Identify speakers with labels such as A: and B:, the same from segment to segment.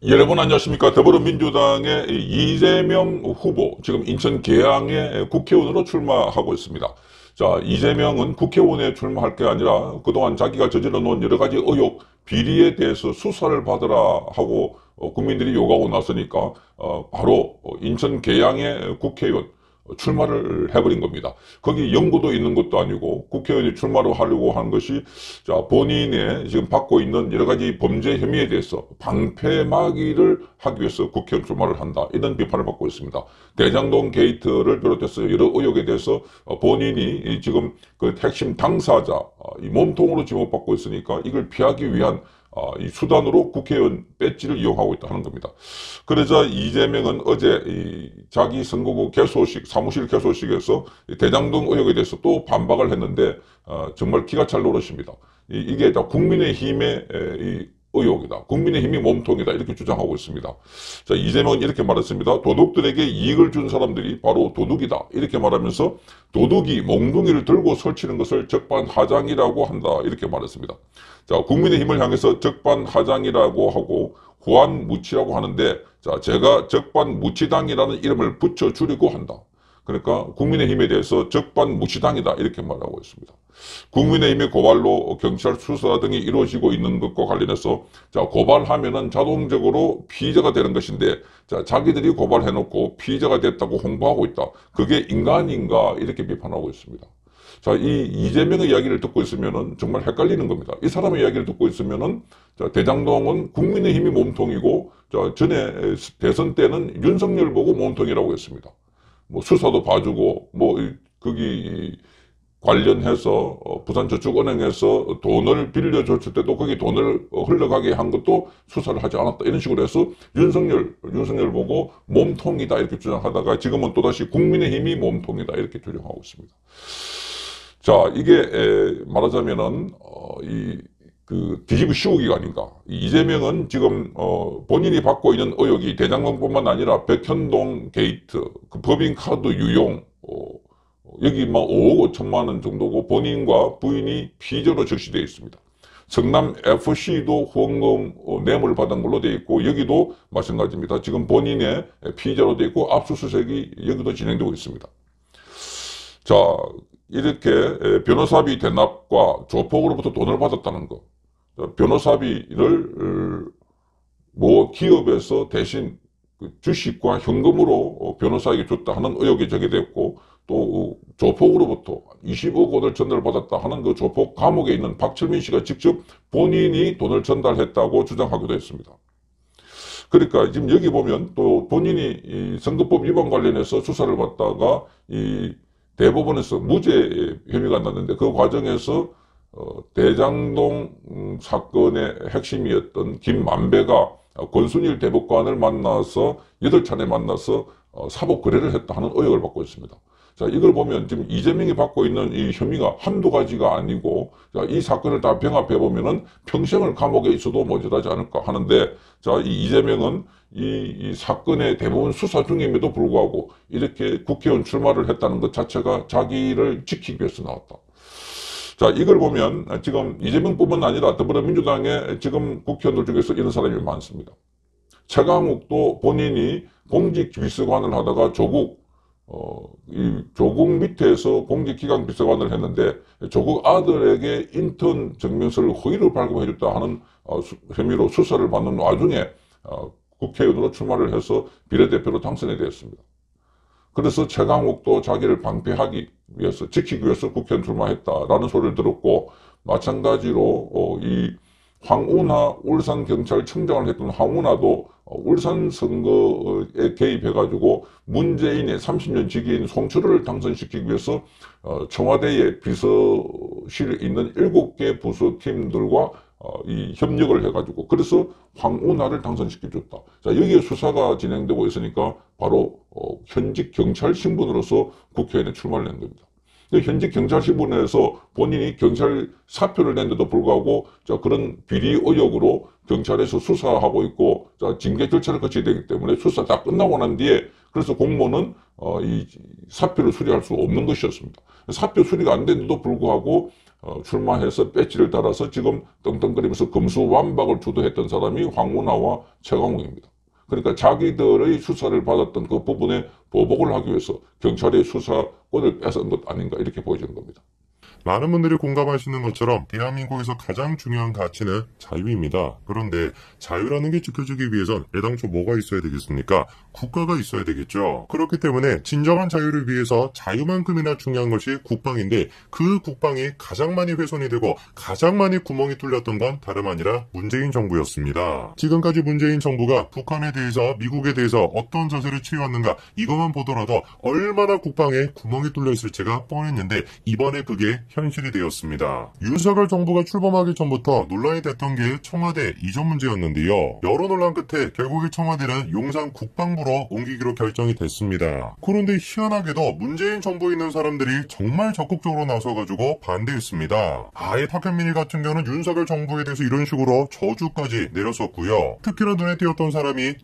A: 여러분 안녕하십니까. 더불어민주당의 이재명 후보, 지금 인천 계양의 국회의원으로 출마하고 있습니다. 자, 이재명은 국회의원에 출마할 게 아니라 그동안 자기가 저질러 놓은 여러 가지 의혹, 비리에 대해서 수사를 받으라 하고 국민들이 요구하고 나서니까 바로 인천 계양의 국회의원 출마를 해버린 겁니다. 거기 연고도 있는 것도 아니고 국회의원이 출마를 하려고 하는 것이, 자, 본인의 지금 받고 있는 여러 가지 범죄 혐의에 대해서 방패막이를 하기 위해서 국회의원 출마를 한다, 이런 비판을 받고 있습니다. 대장동 게이트를 비롯해서 여러 의혹에 대해서 본인이 지금 그 핵심 당사자, 이 몸통으로 지목받고 있으니까 이걸 피하기 위한 이 수단으로 국회의원 배지를 이용하고 있다 하는 겁니다. 그러자 이재명은 어제 자기 선거구 개소식, 사무실 개소식에서 대장동 의혹에 대해서 또 반박을 했는데, 정말 기가 찰 노릇입니다. 이게 다 국민의힘의 의혹이다, 국민의힘이 몸통이다, 이렇게 주장하고 있습니다. 자, 이재명은 이렇게 말했습니다. 도둑들에게 이익을 준 사람들이 바로 도둑이다, 이렇게 말하면서 도둑이 몽둥이를 들고 설치는 것을 적반하장이라고 한다, 이렇게 말했습니다. 자, 국민의힘을 향해서 적반하장이라고 하고 후한무치라고 하는데, 자, 제가 적반무치당이라는 이름을 붙여 줄이고 한다. 그러니까 국민의힘에 대해서 적반무치당이다, 이렇게 말하고 있습니다. 국민의힘의 고발로 경찰 수사 등이 이루어지고 있는 것과 관련해서, 자, 고발하면은 자동적으로 피의자가 되는 것인데, 자, 자기들이 고발해놓고 피의자가 됐다고 홍보하고 있다, 그게 인간인가, 이렇게 비판하고 있습니다. 자, 이 이재명의 이야기를 듣고 있으면은 정말 헷갈리는 겁니다. 이 사람의 이야기를 듣고 있으면은, 자, 대장동은 국민의힘이 몸통이고, 자, 전에 대선 때는 윤석열 보고 몸통이라고 했습니다. 뭐 수사도 봐주고, 뭐 거기 관련해서 부산저축은행에서 돈을 빌려줬을 때도 거기 돈을 흘러가게 한 것도 수사를 하지 않았다, 이런 식으로 해서 윤석열 보고 몸통이다, 이렇게 주장하다가 지금은 또다시 국민의힘이 몸통이다, 이렇게 주장하고 있습니다. 자, 이게 말하자면은 뒤집어 씌우기가 아닌가. 이재명은 지금 본인이 받고 있는 의혹이 대장동뿐만 아니라 백현동 게이트, 그 법인카드 유용, 여기 막 5억 5천만 원 정도고, 본인과 부인이 피의자로 적시되어 있습니다. 성남FC도 후원금 뇌물을 받은 걸로 되어 있고, 여기도 마찬가지입니다. 지금 본인의 피의자로 되어 있고, 압수수색이 여기도 진행되고 있습니다. 자, 이렇게 변호사비 대납과 조폭으로부터 돈을 받았다는 거, 변호사비를 모 기업에서 대신 주식과 현금으로 변호사에게 줬다 하는 의혹이 제기됐고, 또 조폭으로부터 20억 원을 전달받았다 하는 그 조폭 감옥에 있는 박철민 씨가 직접 본인이 돈을 전달했다고 주장하기도 했습니다. 그러니까 지금 여기 보면 또 본인이 이 선거법 위반 관련해서 수사를 받다가 이 대법원에서 무죄 혐의가 났는데, 그 과정에서 대장동 사건의 핵심이었던 김만배가 권순일 대법관을 만나서 8차례 만나서 사법 거래를 했다 하는 의혹을 받고 있습니다. 자, 이걸 보면 지금 이재명이 받고 있는 이 혐의가 한두 가지가 아니고, 자, 이 사건을 다 병합해 보면은 평생을 감옥에 있어도 모자라지 않을까 하는데, 자, 이 이재명은 이 사건의 대부분 수사 중임에도 불구하고 이렇게 국회의원 출마를 했다는 것 자체가 자기를 지키기 위해서 나왔다. 자, 이걸 보면 지금 이재명뿐만 아니라 더불어민주당의 지금 국회의원들 중에서 이런 사람이 많습니다. 최강욱도 본인이 공직비서관을 하다가 조국 밑에서 공직기강 비서관을 했는데, 조국 아들에게 인턴 증명서를 허위로 발급해줬다 하는 혐의로 수사를 받는 와중에 국회의원으로 출마를 해서 비례대표로 당선이 되었습니다. 그래서 최강욱도 자기를 방패하기 위해서, 지키기 위해서 국회의원 출마했다라는 소리를 들었고, 마찬가지로 이 황운하 울산경찰청장을 했던 황운하도 울산 선거에 개입해가지고 문재인의 30년 지기인 송철호를 당선시키기 위해서 청와대의 비서실에 있는 7개 부서팀들과 이 협력을 해가지고, 그래서 황운하를 당선시켜줬다. 자, 여기에 수사가 진행되고 있으니까 바로 현직 경찰 신분으로서 국회의원에 출마를 낸 겁니다. 현직 경찰 신분에서 본인이 경찰 사표를 낸데도 불구하고, 자, 그런 비리 의혹으로 경찰에서 수사하고 있고, 자, 징계 절차를 거쳐야 되기 때문에 수사 다 끝나고 난 뒤에, 그래서 공무원은 이 사표를 수리할 수 없는 것이었습니다. 사표 수리가 안 됐는데도 불구하고 출마해서 배지를 달아서 지금 떵떵거리면서 금수완박을 주도했던 사람이 황운하와 최강욱입니다. 그러니까 자기들의 수사를 받았던 그 부분에 보복을 하기 위해서 경찰의 수사권을 뺏은 것 아닌가 이렇게 보여지는 겁니다.
B: 많은 분들이 공감하시는 것처럼 대한민국에서 가장 중요한 가치는 자유입니다. 그런데 자유라는 게 지켜지기 위해선 애당초 뭐가 있어야 되겠습니까? 국가가 있어야 되겠죠. 그렇기 때문에 진정한 자유를 위해서 자유만큼이나 중요한 것이 국방인데 그 국방이 가장 많이 훼손이 되고 가장 많이 구멍이 뚫렸던 건 다름 아니라 문재인 정부였습니다. 지금까지 문재인 정부가 북한에 대해서 미국에 대해서 어떤 자세를 취해왔는가 이것만 보더라도 얼마나 국방에 구멍이 뚫려 있을지가 뻔했는데 이번에 그게 현실이 되었습니다. 윤석열 정부가 출범하기 전부터 논란이 됐던 게 청와대 이전 문제였는데요. 여러 논란 끝에 결국에 청와대는 용산 국방부로 옮기기로 결정이 됐습니다. 그런데 희한하게도 문재인 정부에 있는 사람들이 정말 적극적으로 나서가지고 반대했습니다. 아예 탁현민이 같은 경우는 윤석열 정부에 대해서 이런 식으로 저주까지 내렸었고요. 특히나 눈에 띄었던 사람이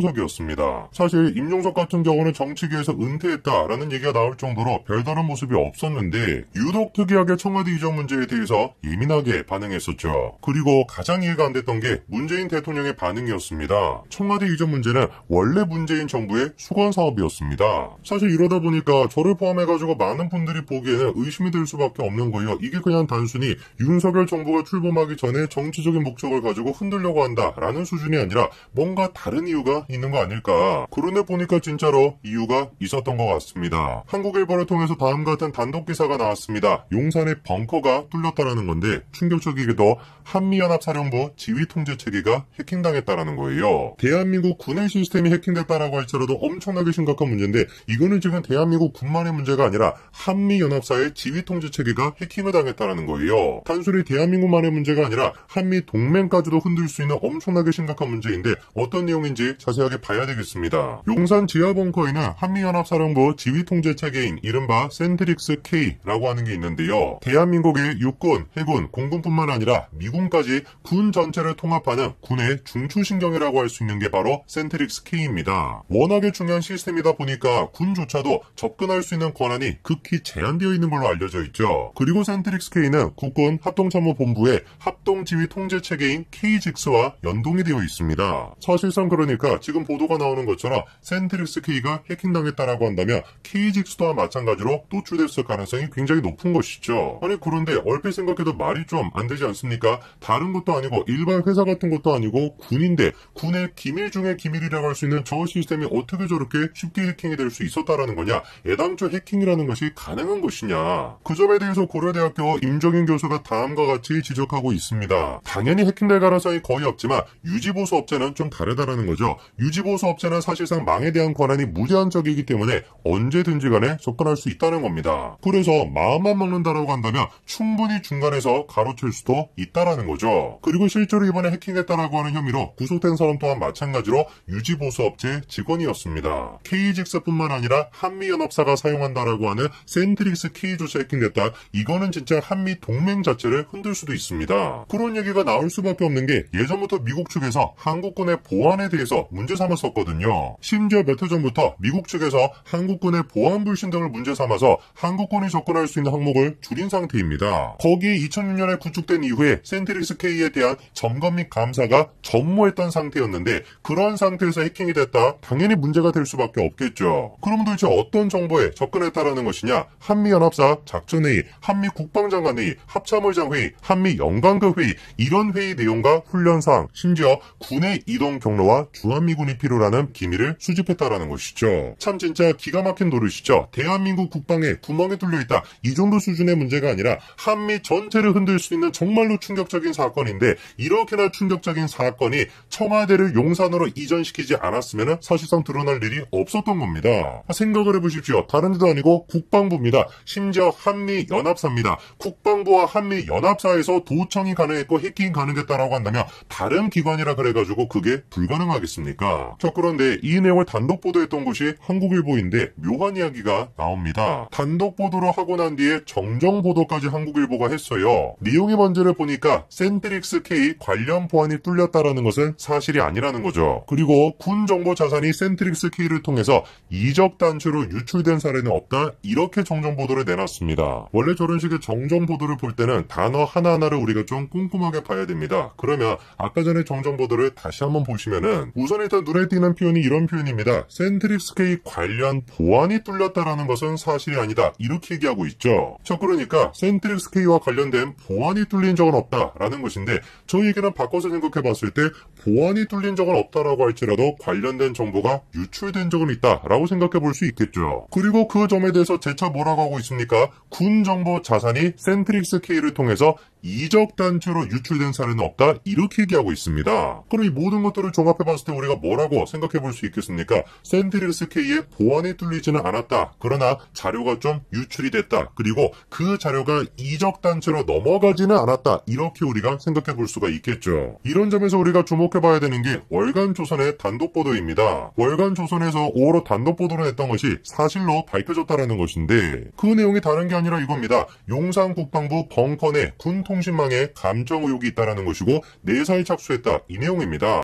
B: 임종석이었습니다. 사실 임종석 같은 경우는 정치계에서 은퇴했다라는 얘기가 나올 정도로 별다른 모습이 없었는데 유독 특이하게 청와대 이전 문제에 대해서 예민하게 반응했었죠. 그리고 가장 이해가 안 됐던 게 문재인 대통령의 반응이었습니다. 청와대 이전 문제는 원래 문재인 정부의 수건 사업이었습니다. 사실 이러다 보니까 저를 포함해가지고 많은 분들이 보기에는 의심이 될 수밖에 없는 거예요. 이게 그냥 단순히 윤석열 정부가 출범하기 전에 정치적인 목적을 가지고 흔들려고 한다라는 수준이 아니라 뭔가 다른 이유가 있는 거 아닐까. 그런데 보니까 진짜로 이유가 있었던 것 같습니다. 한국일보를 통해서 다음과 같은 단독 기사가 나왔습니다. 용산의 벙커가 뚫렸다라는 건데 충격적이게도 한미연합사령부 지휘통제체계가 해킹당했다라는 거예요. 대한민국 군의 시스템이 해킹됐다라고 할지라도 엄청나게 심각한 문제인데 이거는 지금 대한민국 군만의 문제가 아니라 한미연합사의 지휘통제체계가 해킹을 당했다라는 거예요. 단순히 대한민국만의 문제가 아니라 한미 동맹까지도 흔들 수 있는 엄청나게 심각한 문제인데 어떤 내용인지 자세하게 봐야 되겠습니다. 용산 지하벙커에는 한미연합사령부 지휘통제체계인 이른바 센트릭스 K라고 하는 게 있는데요. 대한민국의 육군, 해군, 공군뿐만 아니라 미군까지 군 전체를 통합하는 군의 중추신경이라고 할 수 있는 게 바로 센트릭스 K입니다. 워낙에 중요한 시스템이다 보니까 군조차도 접근할 수 있는 권한이 극히 제한되어 있는 걸로 알려져 있죠. 그리고 센트릭스 K는 국군 합동참모본부의 합동지휘통제체계인 KGIX와 연동이 되어 있습니다. 사실상 그러니까 지금 보도가 나오는 것처럼 센트릭스 K가 해킹당했다라고 한다면 KGIX 또한 마찬가지로 노출됐을 가능성이 굉장히 높은 것이죠. 아니 그런데 얼핏 생각해도 말이 좀 안 되지 않습니까? 다른 것도 아니고 일반 회사 같은 것도 아니고 군인데 군의 기밀 중에 기밀이라고 할 수 있는 저 시스템이 어떻게 저렇게 쉽게 해킹이 될 수 있었다라는 거냐? 애당초 해킹이라는 것이 가능한 것이냐? 그 점에 대해서 고려대학교 임정인 교수가 다음과 같이 지적하고 있습니다. 당연히 해킹될 가능성이 거의 없지만 유지보수 업체는 좀 다르다라는 거죠. 유지보수 업체는 사실상 망에 대한 권한이 무제한적이기 때문에 언제든지 간에 접근할 수 있다는 겁니다. 그래서 마음만 먹는다라고 한다면 충분히 중간에서 가로챌 수도 있다라는 거죠. 그리고 실제로 이번에 해킹했다라고 하는 혐의로 구속된 사람 또한 마찬가지로 유지보수업체 직원이었습니다. KGIX뿐만 아니라 한미연합사가 사용한다라고 하는 센트릭스 K조차 해킹됐다. 이거는 진짜 한미 동맹 자체를 흔들 수도 있습니다. 그런 얘기가 나올 수밖에 없는 게 예전부터 미국 측에서 한국군의 보안에 대해서 문제 삼았었거든요. 심지어 몇 해 전부터 미국 측에서 한국군의 보안 불신 등을 문제 삼아서 한국군이 접근할 수 있는 항목을 줄인 상태입니다. 거기에 2006년에 구축된 이후에 센트릭스 K에 대한 점검 및 감사가 전무했던 상태였는데 그런 상태에서 해킹이 됐다. 당연히 문제가 될 수밖에 없겠죠. 그럼 도대체 어떤 정보에 접근했다라는 것이냐? 한미연합사 작전회의, 한미국방장관회의, 합참의장회의, 한미연관급 회의 이런 회의 내용과 훈련사항, 심지어 군의 이동 경로와 주한미군이 필요라는 기밀을 수집했다라는 것이죠. 참 진짜 기가 막힌 노릇이죠. 대한민국 국방에 구멍이 뚫려있다. 이 정도 수준의 문제가 아니라 한미 전체를 흔들 수 있는 정말로 충격적인 사건인데 이렇게나 충격적인 사건이 청와대를 용산으로 이전시키지 않았으면 사실상 드러날 일이 없었던 겁니다. 생각을 해보십시오. 다른 데도 아니고 국방부입니다. 심지어 한미연합사입니다. 국방부와 한미연합사에서 도청이 가능했고 해킹 가능했다라고 한다면 다른 기관이라 그래가지고 그게 불가능하겠습니까? 자, 그런데 이 내용을 단독 보도했던 곳이 한국일보인데 묘한 이야기가 나옵니다. 단독 보도를 하고 난 뒤에 정리 정정 보도까지 한국일보가 했어요. 내용의 먼저를 보니까 센트릭스 K 관련 보안이 뚫렸다라는 것은 사실이 아니라는 거죠. 그리고 군 정보 자산이 센트릭스 K를 통해서 이적 단추로 유출된 사례는 없다, 이렇게 정정 보도를 내놨습니다. 원래 저런 식의 정정 보도를 볼 때는 단어 하나하나를 우리가 좀 꼼꼼하게 봐야 됩니다. 그러면 아까 전에 정정 보도를 다시 한번 보시면은 우선 일단 눈에 띄는 표현이 이런 표현입니다. 센트릭스 K 관련 보안이 뚫렸다라는 것은 사실이 아니다, 이렇게 얘기하고 있죠. 그러니까 센트릭스 K와 관련된 보안이 뚫린 적은 없다라는 것인데, 저 얘기는 바꿔서 생각해 봤을 때 보안이 뚫린 적은 없다라고 할지라도 관련된 정보가 유출된 적은 있다라고 생각해 볼 수 있겠죠. 그리고 그 점에 대해서 재차 뭐라고 하고 있습니까? 군 정보 자산이 센트릭스 K를 통해서 이적 단추로 유출된 사례는 없다, 이렇게 얘기하고 있습니다. 그럼 이 모든 것들을 종합해 봤을 때 우리가 뭐라고 생각해 볼 수 있겠습니까? 센트릭스 K의 보안이 뚫리지는 않았다, 그러나 자료가 좀 유출이 됐다, 그리고 그 자료가 이적 단추로 넘어가지는 않았다, 이렇게 우리가 생각해 볼 수가 있겠죠. 이런 점에서 우리가 주목해 봐야 되는 게 월간 조선의 단독 보도입니다. 월간 조선에서 5월호 단독 보도를 했던 것이 사실로 밝혀졌다는 것인데, 그 내용이 다른 게 아니라 이겁니다. 용산 국방부 벙커 내 군 통신망에 감정 의혹이 있다는 것이고 4사에 착수했다, 이 내용입니다.